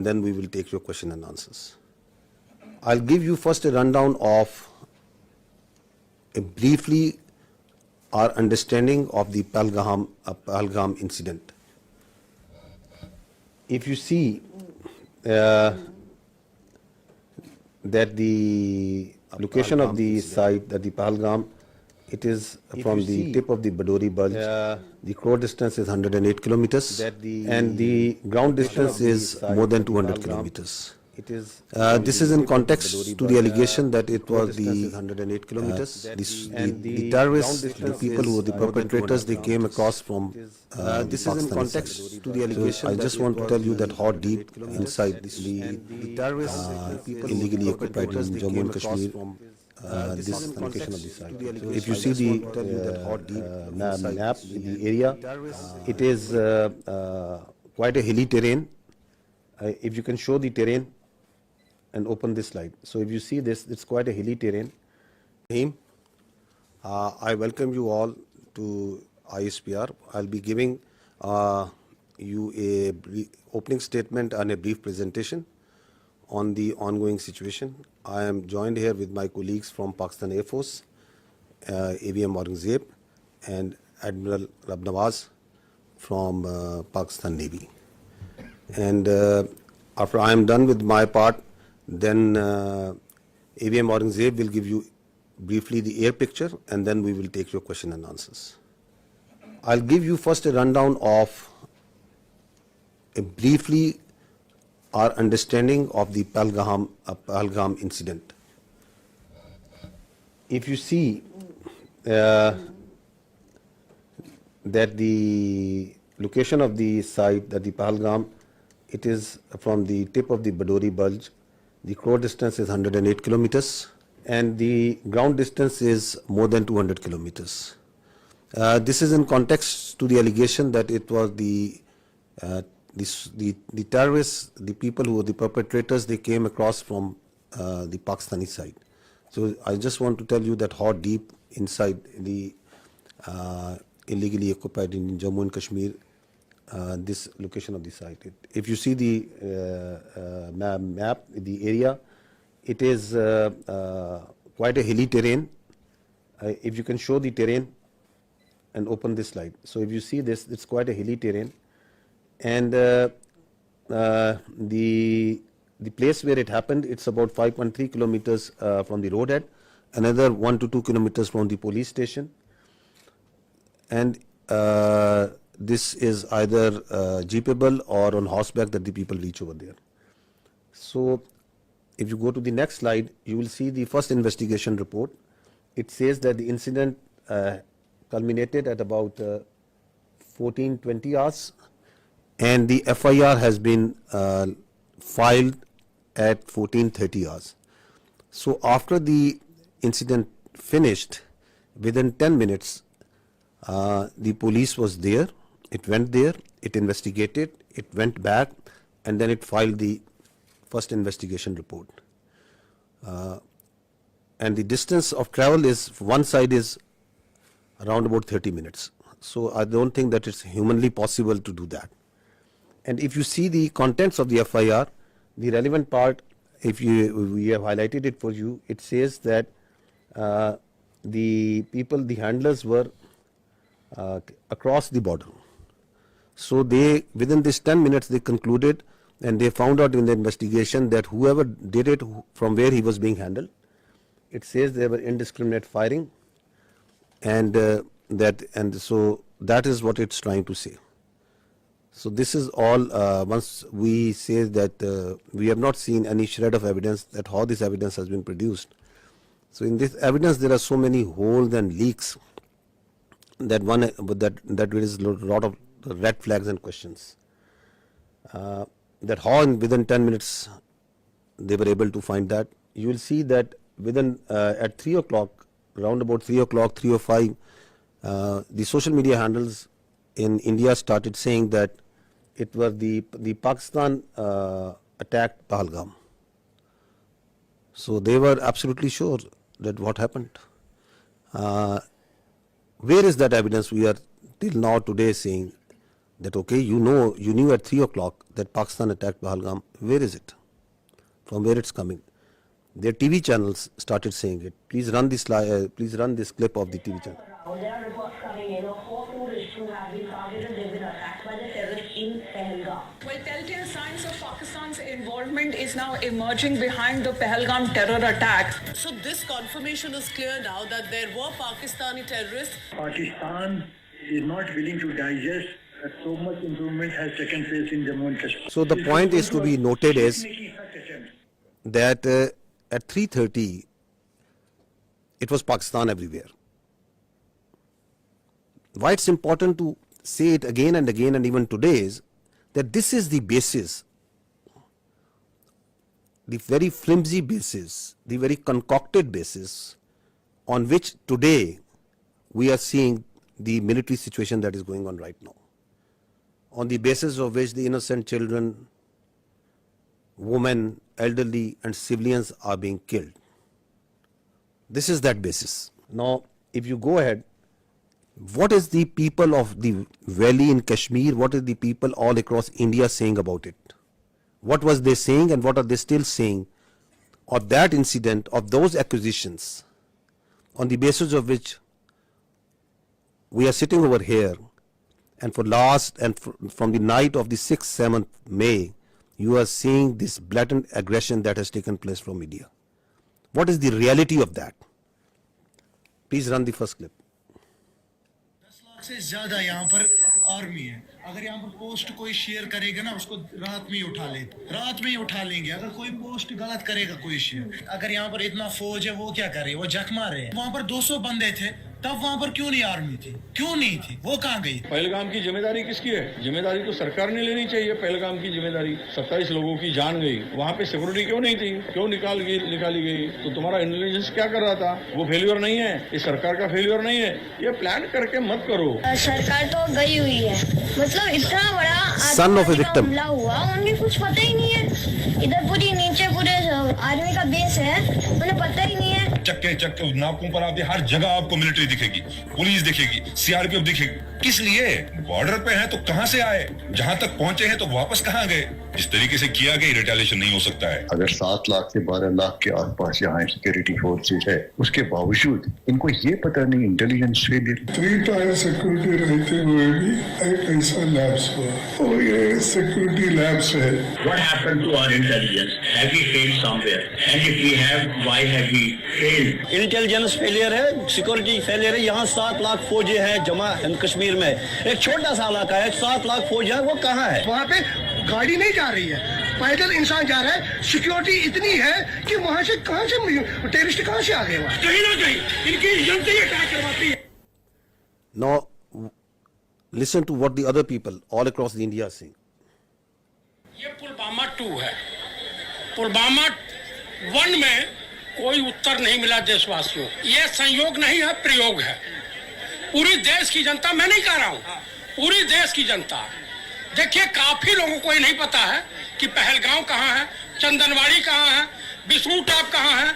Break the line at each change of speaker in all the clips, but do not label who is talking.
Then we will take your question and answers. I'll give you first a rundown of briefly our understanding of the Pahalgam incident. If you see that the location of the site, that the Pahalgam, it is from the tip of the Badori Bulge. The crore distance is 108 kilometers and the ground distance is more than 200 kilometers. This is in context to the allegation that it was the 108 kilometers. The terrorists, the people who were the perpetrators, they came across from this is in context to the allegation. So I just want to tell you that how deep inside the terrorists, illegally occupied in Jammu and Kashmir. This location of the site. So if you see the map, the area, it is quite a hilly terrain. If you can show the terrain and open this slide. So if you see this, it's quite a hilly terrain. I welcome you all to ISPR. I'll be giving you a opening statement and a brief presentation on the ongoing situation. I am joined here with my colleagues from Pakistan Air Force, AVM Aurangzeb, and Admiral Rab Nawaz from Pakistan Navy. And after I am done with my part, then AVM Aurangzeb will give you briefly the air picture, and then we will take your question and answers. I'll give you first a rundown of briefly our understanding of the Pahalgam incident. If you see that the location of the site, that the Pahalgam, it is from the tip of the Badori Bulge. The crore distance is 108 kilometers and the ground distance is more than 200 kilometers. This is in context to the allegation that it was the terrorists, the people who were the perpetrators, they came across from the Pakistani side. So I just want to tell you that how deep inside the illegally occupied in Jammu and Kashmir this location of the site. If you see the map, the area, it is quite a hilly terrain. If you can show the terrain and open this slide. So if you see this, it's quite a hilly terrain. And the place where it happened, it's about 5.3 kilometers from the roadhead, another 1 to 2 kilometers from the police station. And this is either jeepable or on horseback that the people reach over there. So if you go to the next slide, you will see the first investigation report. It says that the incident culminated at about 14:20 hours and the FIR has been filed at 14:30 hours. So after the incident finished, within 10 minutes, the police was there. It went there, it investigated, it went back, and then it filed the first investigation report. And the distance of travel is, one side is around about 30 minutes. So I don't think that it's humanly possible to do that. And if you see the contents of the FIR, the relevant part, we have highlighted it for you, it says that the people, the handlers were across the border. So they, within this 10 minutes, they concluded and they found out in the investigation that whoever did it, from where he was being handled, it says there were indiscriminate firing, and so that is what it's trying to say. So this is all. Once we say that we have not seen any shred of evidence that how this evidence has been produced. So in this evidence there are so many holes and leaks that there is a lot of red flags and questions. That how within 10 minutes they were able to find that. You will see that within at 3 o'clock, around about 3 o'clock, 3:05, the social media handles in India started saying that it was the Pakistan attacked Pahalgam. So they were absolutely sure that what happened. Where is that evidence? We are till now today saying that okay, you knew at 3 o'clock that Pakistan attacked Pahalgam. Where is it? From where it's coming? Their TV channels started saying it. Please run this clip of the TV channel.
There are reports coming in of 4 tourists who have been targeted. They've been attacked by the terrorists in Pahalgam.
Well, telltale signs of Pakistan's involvement is now emerging behind the Pahalgam terror attack.
So this confirmation is clear now that there were Pakistani terrorists.
Pakistan is not willing to digest that so much improvement has taken place in Jammu and Kashmir.
So the point is to be noted is that at 3:30, it was Pakistan everywhere. Why it's important to say it again and again and even today is that this is the basis, the very flimsy basis, the very concocted basis on which today we are seeing the military situation that is going on right now. On the basis of which the innocent children, women, elderly and civilians are being killed. This is that basis. Now, if you go ahead, what is the people of the valley in Kashmir, what is the people all across India saying about it? What was they saying and what are they still saying of that incident, of those accusations, on the basis of which we are sitting over here, and from the night of the 6th, 7th May, you are seeing this blatant aggression that has taken place from India. What is the reality of that? Please run the first clip.
10 lakh से ज्यादा यहाँ पर army है. अगर यहाँ पर post कोई share करेगा ना, उसको रात में ही उठा लेंगे. अगर कोई पोस्ट गलत करेगा कोई शेयर, अगर यहाँ पर इतना फौज है, वो क्या करे, वो जख मारे हैं. वहाँ पर 200 बंदे थे, तब वहाँ पर क्यों नहीं आर्मी थी, क्यों नहीं थी, वो कहाँ गई?
पहलगाम की जिम्मेदारी किसकी है? जिम्मेदारी तो सरकार ने लेनी चाहिए. पहलगाम की जिम्मेदारी, 27 लोगों की जान गई, वहाँ पे सिक्योरिटी क्यों नहीं थी, क्यों निकाली गई? तो तुम्हारा इंटेलिजेंस क्या कर रहा था? वो फेल्योर नहीं है, ये सरकार का फेल्योर नहीं है. ये प्लान करके मत करो.
सरकार तो गई हुई है, मतलब इतना बड़ा हमला हुआ, उन्हें कुछ पता ही नहीं है. इधर पूरे आर्मी का बेस है, उन्हें पता ही नहीं है.
चक्के नाकों पर आप हर जगह आपको मिलिट्री दिखेगी, पुलिस दिखेगी, सीआरपीएफ दिखेगी. किस लिए? बॉर्डर पे हैं तो कहां से आए, जहां तक पहुंचे हैं तो वापस कहां गए? इस तरीके से किया गया रिटेलिएशन नहीं हो सकता है.
अगर 7 लाख से 12 लाख के आसपास यहाँ सिक्योरिटी फोर्सेस है, उसके बावजूद इनको ये पता नहीं इंटेलिजेंस फेलियर.
3 टायर सिक्योरिटी रहते हुए भी एक ऐसा लैब्स हुआ, और ये सिक्योरिटी लैब्स है.
What happened to our intelligence? Have we failed somewhere? And if we have, why have we failed?
Intelligence failure है, सिक्योरिटी फेलियर है. यहाँ 7 लाख फौजी है जमा कश्मीर में. एक छोटा सा इलाका है, 7 लाख फौज है, वो कहाँ है?
वहाँ पे गाड़ी नहीं जा रही है, पैदल इंसान जा रहा है. सिक्योरिटी इतनी है कि वहाँ से कहाँ से टेररिस्ट कहाँ से आ गए? कहीं ना कहीं इनकी जनता ही अटैक करवाती है.
Now, listen to what the other people all across the India are saying.
ये पुलवामा 2 है. पुलवामा 1 में कोई उत्तर नहीं मिला देशवासियों. ये संयोग नहीं है, प्रयोग है. पूरी देश की जनता, मैं नहीं कह रहा हूँ, पूरी देश की जनता. देखिए, काफी लोगों को ये नहीं पता है कि पहलगांव कहाँ है, चंदनवाड़ी कहाँ है, विष्णु टॉप कहाँ है,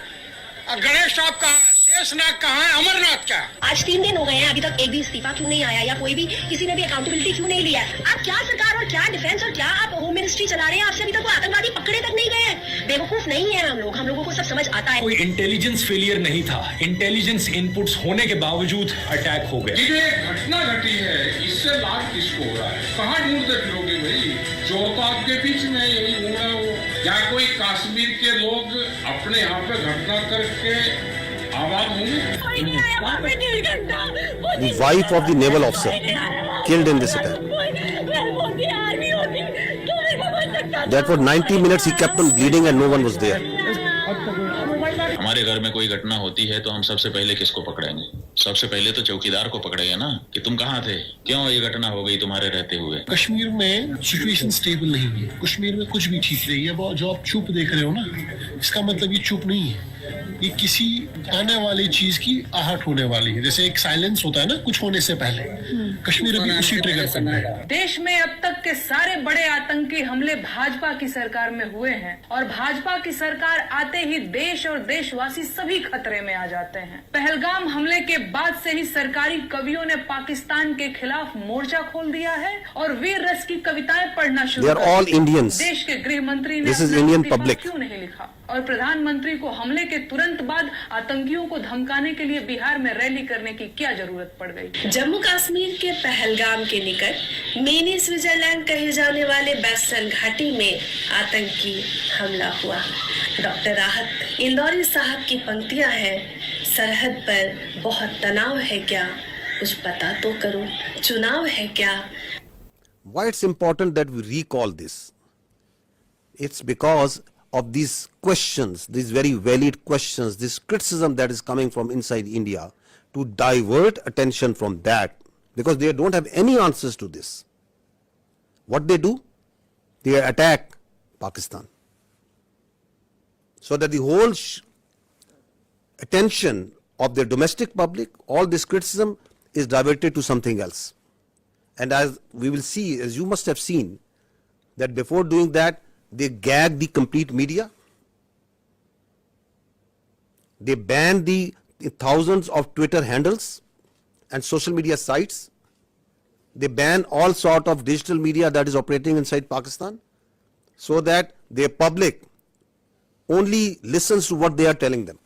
गणेश टॉप कहाँ है, शेषनाग कहाँ है, अमरनाथ क्या है.
आज 3 दिन हो गए हैं, अभी तक एक भी इस्तीफा क्यों नहीं आया, या कोई भी किसी ने भी अकाउंटेबिलिटी क्यों नहीं लिया? आप क्या सरकार और क्या डिफेंस और क्या आप होम मिनिस्ट्री चला रहे हैं? आपसे अभी तक वो आतंकवादी पकड़े तक नहीं गए हैं. बेवकूफ नहीं है हम लोगों को सब समझ आता है.
कोई इंटेलिजेंस फेलियर नहीं था, इंटेलिजेंस इनपुट्स होने के बावजूद अटैक हो गए.
ये जो एक घटना घटी है, इससे लाभ किसको हो रहा है? कहाँ ढूंढते फिरोगे भाई? चोर तो आपके बीच में यही ढूंढ रहे हो. क्या कोई कश्मीर के लोग अपने यहाँ पे घटना करके आबाद होंगे?
The wife of the naval officer killed in this attack. That for 90 minutes he kept on bleeding and no one was there.
हमारे घर में कोई घटना होती है तो हम सबसे पहले किसको पकड़ेंगे? सबसे पहले तो चौकीदार को पकड़ेंगे ना, कि तुम कहाँ थे, क्यों ये घटना हो गई तुम्हारे रहते हुए.
कश्मीर में सिचुएशन स्टेबल नहीं हुई है. कश्मीर में कुछ भी ठीक नहीं है. वो जो आप चुप देख रहे हो ना, इसका मतलब ये चुप नहीं है, ये किसी आने वाली चीज की आहट होने वाली है। जैसे एक साइलेंस होता है ना कुछ होने से पहले, कश्मीर अभी उसी ट्रिगर पर है।
देश में अब तक के सारे बड़े आतंकी हमले भाजपा की सरकार में हुए हैं और भाजपा की सरकार आते ही देश और देशवासी सभी खतरे में आ जाते हैं। पहलगाम हमले के बाद से ही सरकारी कवियों ने पाकिस्तान के खिलाफ मोर्चा खोल दिया है और वीर रस की कविताएं पढ़ना शुरू कर दी। देश के गृह मंत्री ने क्यों नहीं लिखा और प्रधानमंत्री को हमले के तुरंत बाद आतंकियों को धमकाने के लिए बिहार में रैली करने की क्या जरूरत पड़ गई?
जम्मू कश्मीर के पहलगाम के निकट मिनी स्विट्जरलैंड कहे जाने वाले बैस्टर्न घाटी में आतंकी हमला हुआ। डॉक्टर राहत इंदौरी साहब की पंक्तियां हैं, सरहद पर बहुत तनाव है क्या, कुछ पता तो करो, चुनाव है क्या।
Why it's important that we recall this? It's because of these questions, these very valid questions, this criticism that is coming from inside India to divert attention from that, because they don't have any answers to this. What they do? They attack Pakistan. So that the whole attention of the domestic public, all this criticism is diverted to something else. And as we will see, as you must have seen, that before doing that, they gagged the complete media. They banned the thousands of Twitter handles and social media sites. They banned all sort of digital media that is operating inside Pakistan, so that their public only listens to what they are telling them.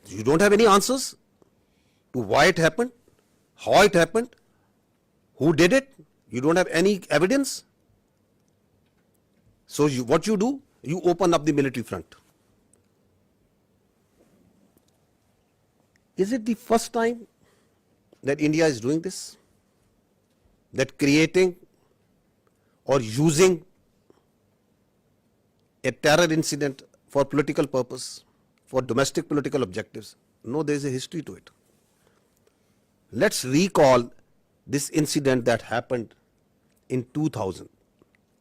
You don't have any answers to why it happened, how it happened, who did it. You don't have any evidence. So what you do, you open up the military front. Is it the first time that India is doing this? That creating or using a terror incident for political purpose, for domestic political objectives? No, there is a history to it. Let's recall this incident that happened in 2000,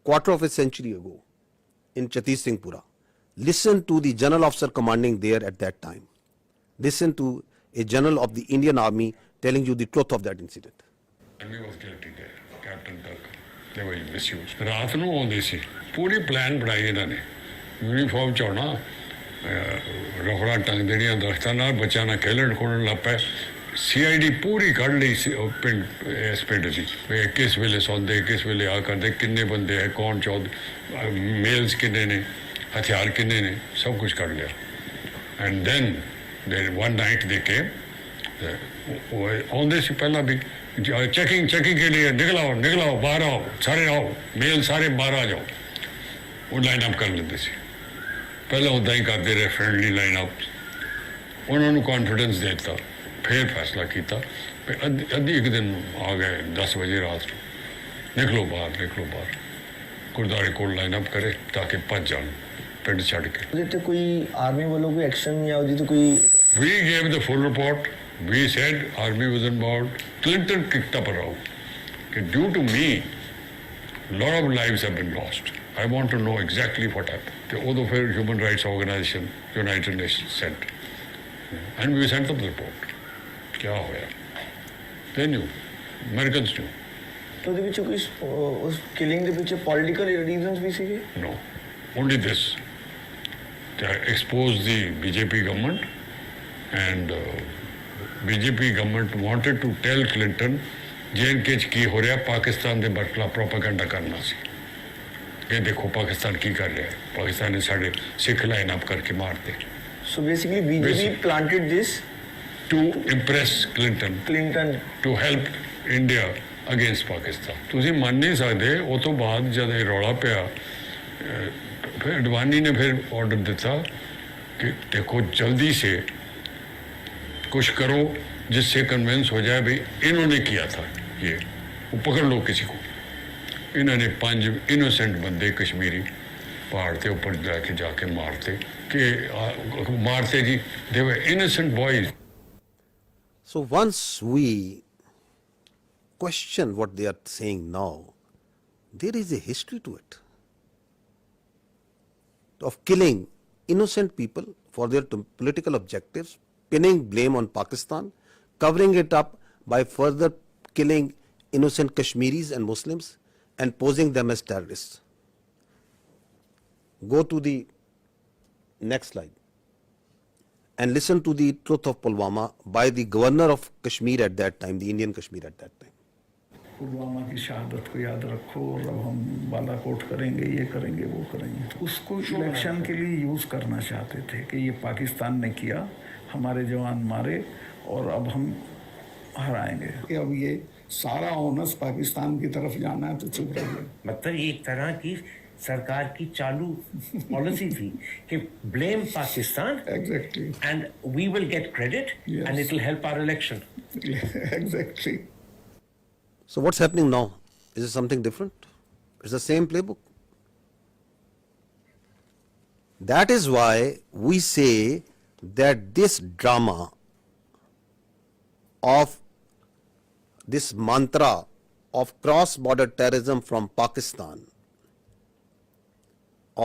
quarter of a century ago, in Chhattis Singhpura. Listen to the general officer commanding there at that time. Listen to a general of the Indian Army telling you the truth of that incident.
Army was guilty there, Captain Turk. They were misused. रात ਨੂੰ ਆਉਂਦੇ ਸੀ, ਪੂਰੀ plan ਬਣਾਈ ਇਹਨਾਂ ਨੇ, uniform ਚਾਉਣਾ, ਰਫੜਾ ਟੰਗ ਦੇਣੀਆਂ ਦਰਖਤਾਂ ਨਾਲ, ਬੱਚਿਆਂ ਨਾਲ ਖੇਲਣ ਖੋਲਣ ਲੱਗ ਪਏ। CID पूरी ਕੱਢ ਲਈ ਸੀ ਪਿੰਡ, ਇਸ ਪਿੰਡ ਦੀ, ਕਿਸ ਵੇਲੇ ਸੌਂਦੇ, ਕਿਸ ਵੇਲੇ ਆ ਕਰਦੇ, ਕਿੰਨੇ ਬੰਦੇ ਹੈ, ਕੌਣ ਚੌਧ, ਮੇਲਸ ਕਿੰਨੇ ਨੇ, ਹਥਿਆਰ ਕਿੰਨੇ ਨੇ, ਸਭ ਕੁਝ ਕੱਢ ਲਿਆ। And then one night they came, ਆਉਂਦੇ ਸੀ ਪਹਿਲਾਂ ਵੀ ਚੈਕਿੰਗ के लिए ਨਿਕਲਾਓ ਬਾਹਰ ਆਓ, ਸਾਰੇ ਆਓ, ਮੇਲ ਸਾਰੇ ਬਾਹਰ ਆ ਜਾਓ। ਉਹ ਲਾਈਨ ਅਪ ਕਰ ਲੈਂਦੇ ਸੀ, ਪਹਿਲਾਂ ਉੱਦਾਂ ਹੀ ਕਰਦੇ ਰਹੇ, ਫਰੈਂਡਲੀ ਲਾਈਨ ਅਪ। ਉਹਨਾਂ ਨੂੰ ਕੌਨਫੀਡੈਂਸ ਦੇ ਦਿੱਤਾ, फिर फैसला किया, अद्धी एक दिन आ गए 10 बजे रात को, निकलो बाहर, गुरुद्वारे को लाइन अप करे ताकि भज जान पिंड छड़ के।
तो कोई आर्मी वालों कोई एक्शन या तो कोई?
We gave the full report. We said army was involved. Clinton kicked up a row. Due to me, a lot of lives have been lost. I want to know exactly what happened. Although human rights organization, United Nations sent, and we sent them the report. क्या होया? They knew. Americans knew.
तो ਉਹਦੇ ਵਿੱਚ ਕੋਈ ਉਸ killing ਦੇ ਵਿੱਚ political reasons ਵੀ ਸੀਗੇ?
No, only this. To expose the BJP government, and BJP government wanted to tell Clinton J&K ਚ ਕੀ ਹੋ ਰਿਹਾ, ਪਾਕਿਸਤਾਨ ਦੇ ਬਰਖਲਾ ਪ੍ਰੋਪੇਗੈਂਡਾ ਕਰਨਾ ਸੀ ਕਿ ਦੇਖੋ ਪਾਕਿਸਤਾਨ ਕੀ ਕਰ ਰਿਹਾ ਹੈ, ਪਾਕਿਸਤਾਨ ਨੇ ਸਾਡੇ ਸਿੱਖ ਲਾਈਨ ਅਪ ਕਰਕੇ ਮਾਰਤੇ।
So basically BJP planted this
to impress Clinton to help India against Pakistan. ਤੁਸੀਂ ਮੰਨ ਨਹੀਂ ਸਕਦੇ, ਉਹ ਤੋਂ ਬਾਅਦ ਜਦ ਇਹ ਰੌਲਾ ਪਿਆ, ਫਿਰ ਅਡਵਾਨੀ ਨੇ ਫਿਰ ਆਰਡਰ ਦਿੱਤਾ कि देखो जल्दी से कुछ करो जिससे कन्विंस हो जाए भाई इन्होंने किया था, ये वो पकड़ लो किसी को। इन्होंने 5 इनोसेंट बंदे कश्मीरी पहाड़ के ऊपर जाके मारते जी, they were innocent boys.
So once we question what they are saying now, there is a history to it. of killing innocent people for their political objectives, pinning blame on Pakistan, covering it up by further killing innocent Kashmiris and Muslims and posing them as terrorists. Go to the next slide and listen to the truth of Pulwama by the governor of Kashmir at that time, the Indian Kashmir at that time.
Pulwama की शहादत को याद रखो और अब हम बालाकोट करेंगे, ये करेंगे, वो करेंगे। उसको इलेक्शन के लिए यूज़ करना चाहते थे कि ये पाकिस्तान ने किया, हमारे जवान मारे और अब हम हराएंगे। कि अब ये सारा ओनस पाकिस्तान की तरफ जाना है तो चुप रहिए।
मतलब ये एक तरह की सरकार की चालू पॉलिसी थी कि blame Pakistan
exactly
and we will get credit and it will help our election
exactly
So what's happening now? Is it something different? It's the same playbook. That is why we say that this drama of this mantra of cross-border terrorism from Pakistan,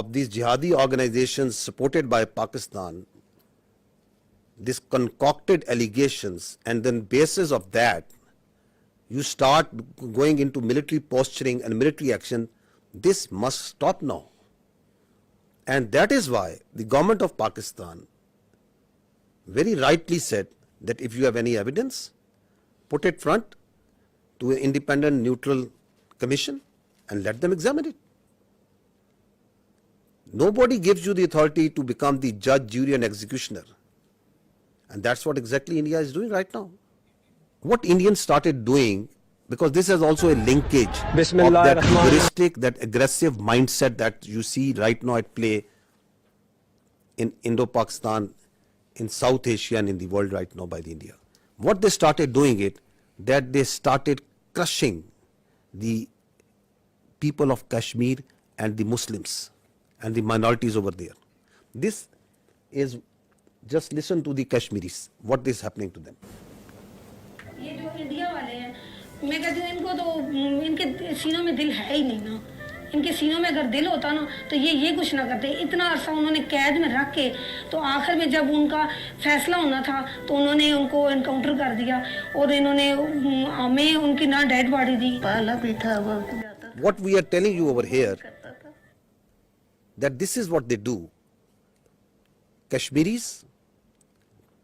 of these jihadi organizations supported by Pakistan, this concocted allegations, and then basis of that, you start going into military posturing and military action. This must stop now. And that is why the government of Pakistan very rightly said that if you have any evidence, put it front to an independent, neutral commission and let them examine it. Nobody gives you the authority to become the judge, jury and executioner. And that's what exactly India is doing right now. What Indians started doing, because this has also a linkage of that heuristic, that aggressive mindset that you see right now at play in Indo-Pakistan, in South Asia and in the world right now by the India. What they started doing it, that they started crushing the people of Kashmir and the Muslims and the minorities over there. This is, just listen to the Kashmiris, what is happening to them.
ये जो India वाले हैं, मैं कहती हूँ इनको तो इनके सीनों में दिल है ही नहीं ना। इनके सीनों में अगर दिल होता ना तो ये कुछ ना करते। इतना अरसा उन्होंने कैद में रख के तो आखिर में जब उनका फैसला होना था तो उन्होंने उनको एनकाउंटर कर दिया और इन्होंने हमें उनकी ना डेड बॉडी दी। पाला भी था वो।
What we are telling you over here, that this is what they do. Kashmiris,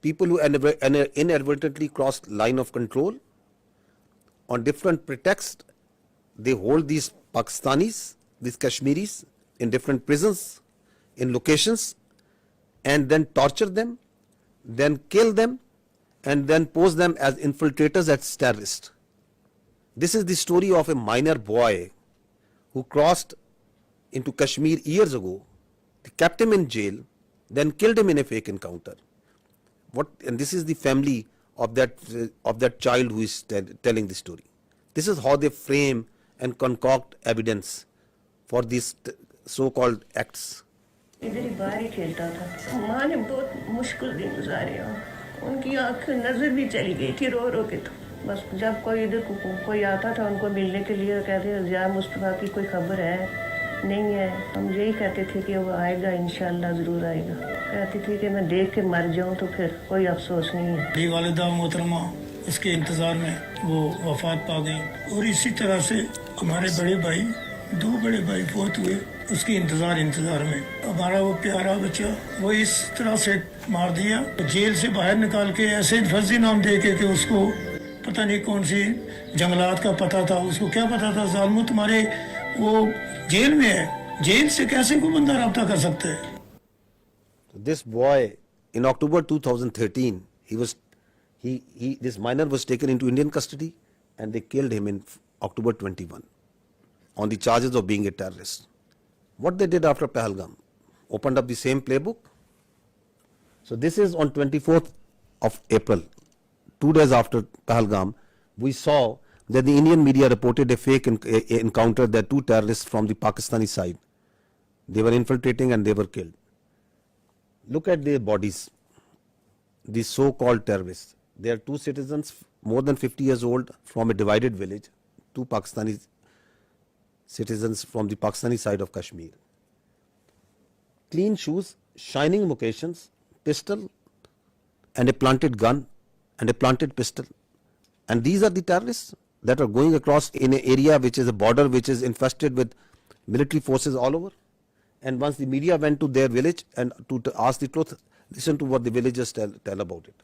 people who inadvertently crossed line of control, on different pretexts, they hold these Pakistanis, these Kashmiris, in different prisons, in locations, and then torture them, then kill them, and then pose them as infiltrators, as terrorists. This is the story of a minor boy who crossed into Kashmir years ago. They kept him in jail, then killed him in a fake encounter. And this is the family of that child who is telling the story. This is how they frame and concoct evidence for these so-called acts.
इधर ही बाहर ही खेलता था। माँ ने बहुत मुश्किल दिन गुजारे हैं। उनकी आँख नजर भी चली गई थी रो रो के। तो बस जब कोई इधर कोई आता था उनको मिलने के लिए कहते ज़िया मुस्तफा की कोई खबर है नहीं है। हम यही कहते थे कि वो आएगा, इंशाल्लाह ज़रूर आएगा। कहती थी कि मैं देख के मर जाऊं तो फिर कोई अफसोस नहीं है।
मेरी वालिदा मोहतरमा इसके इंतज़ार में वो वफात पा गई और इसी तरह से हमारे बड़े भाई, दो बड़े भाई फौत हुए उसकी इंतज़ार में। हमारा वो प्यारा बच्चा वो इस तरह से मार दिया, जेल से बाहर निकाल के ऐसे फर्जी नाम दे के कि उसको पता नहीं कौन सी जंगलात का पता था। उसको क्या पता था ज़ालिमो तुम्हारे वो जेल में है, जेल से कैसे कोई बंदा राब्ता कर सकता है।
This boy, in October 2013, this minor was taken into Indian custody and they killed him in October 21 on the charges of being a terrorist. What they did after Pahalgam, opened up the same playbook. So this is on 24th of April, 2 days after Pahalgam, we saw that the Indian media reported a fake encounter that two terrorists from the Pakistani side, they were infiltrating and they were killed. Look at their bodies, these so-called terrorists. They are two citizens more than 50 years old from a divided village, two Pakistani citizens from the Pakistani side of Kashmir. clean shoes, shining moccasins, pistol, and a planted gun, and a planted pistol. And these are the terrorists that are going across in an area which is a border which is infested with military forces all over. And once the media went to their village and to ask the truth, listen to what the villagers tell about it.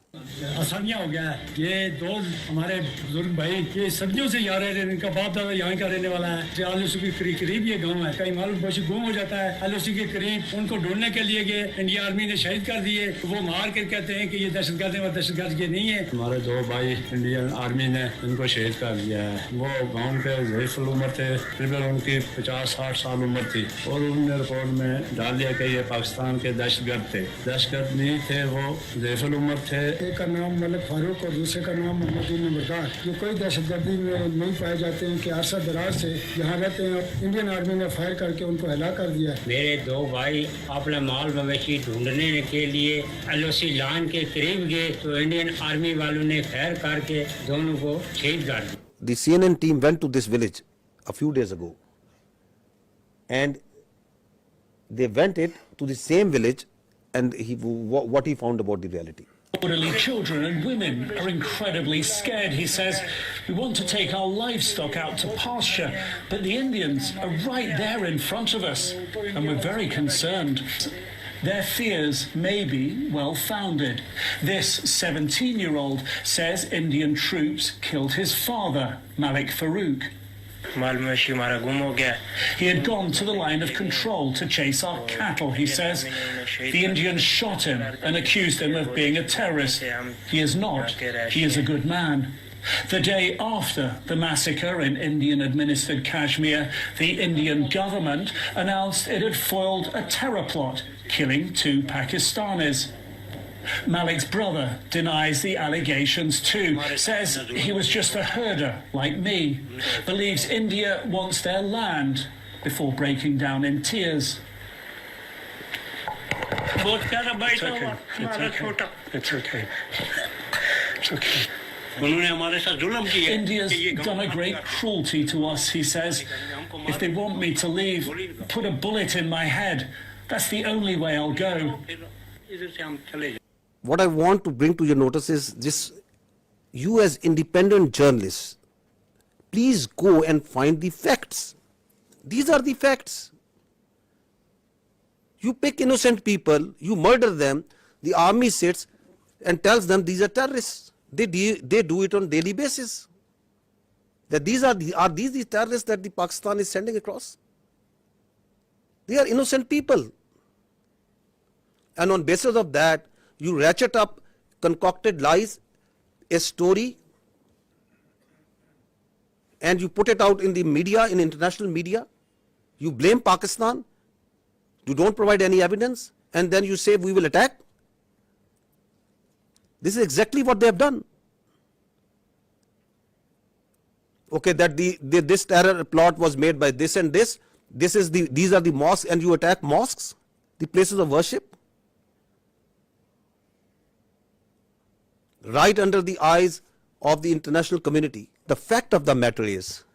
आसानियाँ हो गया है ये दो हमारे बुजुर्ग भाई ये सदियों से यहाँ रह रहे हैं इनका बाप दादा यहाँ का रहने वाला है आलूसी के करीब ये गांव है कहीं मालूम पशु गुम हो जाता है आलूसी के करीब उनको ढूंढने के लिए गए इंडिया आर्मी ने शहीद कर दिए वो मार के कहते हैं कि ये दहशतगर्द है दहशतगर्द ये नहीं है हमारे दो भाई इंडियन आर्मी ने इनको शहीद कर दिया है वो गाँव के ज़ईफ़ुल उम्र थे तकरीबन उनकी 50-60 साल उम्र थी और उन्होंने रिपोर्ट में डाल दिया कि ये पाकिस्तान के दहशतगर्द थे दहशतगर्द नहीं थे वो ज़ईफ़ुल उम्र थे एक का नाम मलिक फारूक और दूसरे का नाम मोहम्मद नंबरदार जो कोई दहशतगर्दी में नहीं पाए जाते हैं कि अरसा दराज से यहाँ रहते हैं इंडियन आर्मी ने फायर करके उनको हला कर दिया
मेरे दो भाई अपना माल मवेशी ढूंढने के लिए एलओसी लाइन के करीब गए तो इंडियन आर्मी वालों ने फायर करके दोनों को शहीद कर दिया
The CNN team went to this village a few days ago and they went to the same village and what he found about the reality.
Elderly children and women are incredibly scared. He says, we want to take our livestock out to pasture, but the Indians are right there in front of us, and we're very concerned. Their fears may be well-founded. This 17-year-old says Indian troops killed his father, Malik Farouk. He had gone to the line of control to chase our cattle, he says. The Indians shot him and accused him of being a terrorist. He is not. He is a good man. The day after the massacre in Indian-administered Kashmir, the Indian government announced it had foiled a terror plot, killing 2 Pakistanis. Malik's brother denies the allegations too, says he was just a herder like me, believes India wants their land before breaking down in tears.
It's okay. It's okay. It's okay.
India's done a great cruelty to us, he says. If they want me to leave, put a bullet in my head. That's the only way I'll go.
What I want to bring to your notice is this: you as independent journalists, please go and find the facts. These are the facts. You pick innocent people, you murder them, the army sits and tells them these are terrorists. They do it on daily basis. That these are these the terrorists that the Pakistan is sending across? They are innocent people. And on basis of that, you ratchet up concocted lies, a story, and you put it out in the media, in international media. You blame Pakistan. You don't provide any evidence, and then you say we will attack. This is exactly what they have done. Okay, that this terror plot was made by this and this. These are the mosques, and you attack mosques, the places of worship. Right under the eyes of the international community. The fact of the matter is,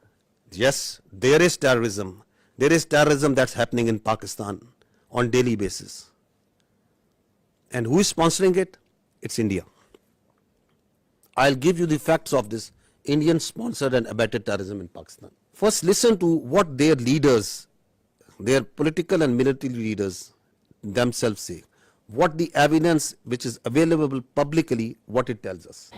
yes, there is terrorism. There is terrorism that's happening in Pakistan on daily basis. And who is sponsoring it? It's India. I'll give you the facts of this Indian sponsored and abetted terrorism in Pakistan. First, listen to what their leaders, their political and military leaders themselves say. What the evidence which is available publicly, what it tells us.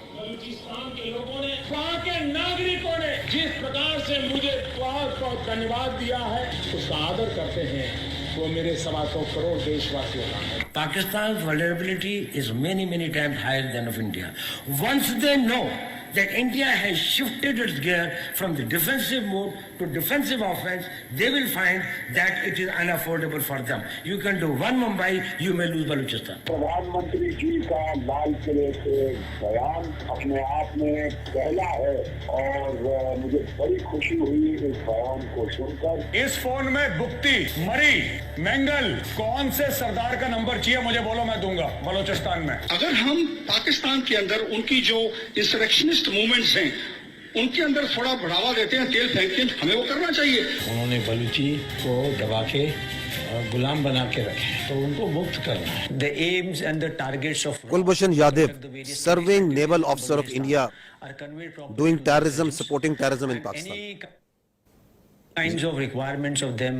जिस प्रकार से मुझे बहुत धन्यवाद दिया है उसका आदर करते हैं वो मेरे 125 करोड़ देशवासियों का
Pakistan's vulnerability is many times higher than of India. Once they know that India has shifted its gear from the defensive mode to defensive offense, they will find that it is unaffordable for them. You can do one Mumbai, you may lose Balochistan.
प्रधानमंत्री जी का लाल किले से बयान अपने आप में पहला है और मुझे बड़ी खुशी हुई इस बयान को सुनकर।
इस फोन में गुप्ती, मरी, मेंगल, कौन से सरदार का नंबर चाहिए मुझे बोलो, मैं दूंगा बलोचिस्तान में।
अगर हम पाकिस्तान के अंदर उनकी जो इंसरेक्शनिस्ट मूवमेंट्स हैं उनके अंदर थोड़ा बढ़ावा देते हैं, तेल फेंकते हैं, हमें वो करना चाहिए।
उन्होंने बलूची को दबा के
गुलाम बना के रखे, तो उनको मुक्त करना है।
The aims and the targets of
Kulbhushan Yadav, serving naval officer of India, doing terrorism, supporting terrorism in Pakistan.
any kinds of requirements of them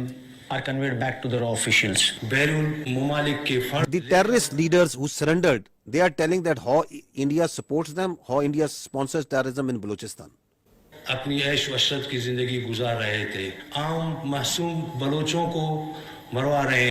are conveyed back to the raw officials.
The terrorist leaders who surrendered, they are telling that how India supports them, how India sponsors terrorism in Balochistan.
अपनी ऐश वशरत की जिंदगी गुजार रहे थे, आम मासूम बलोचों को मरवा रहे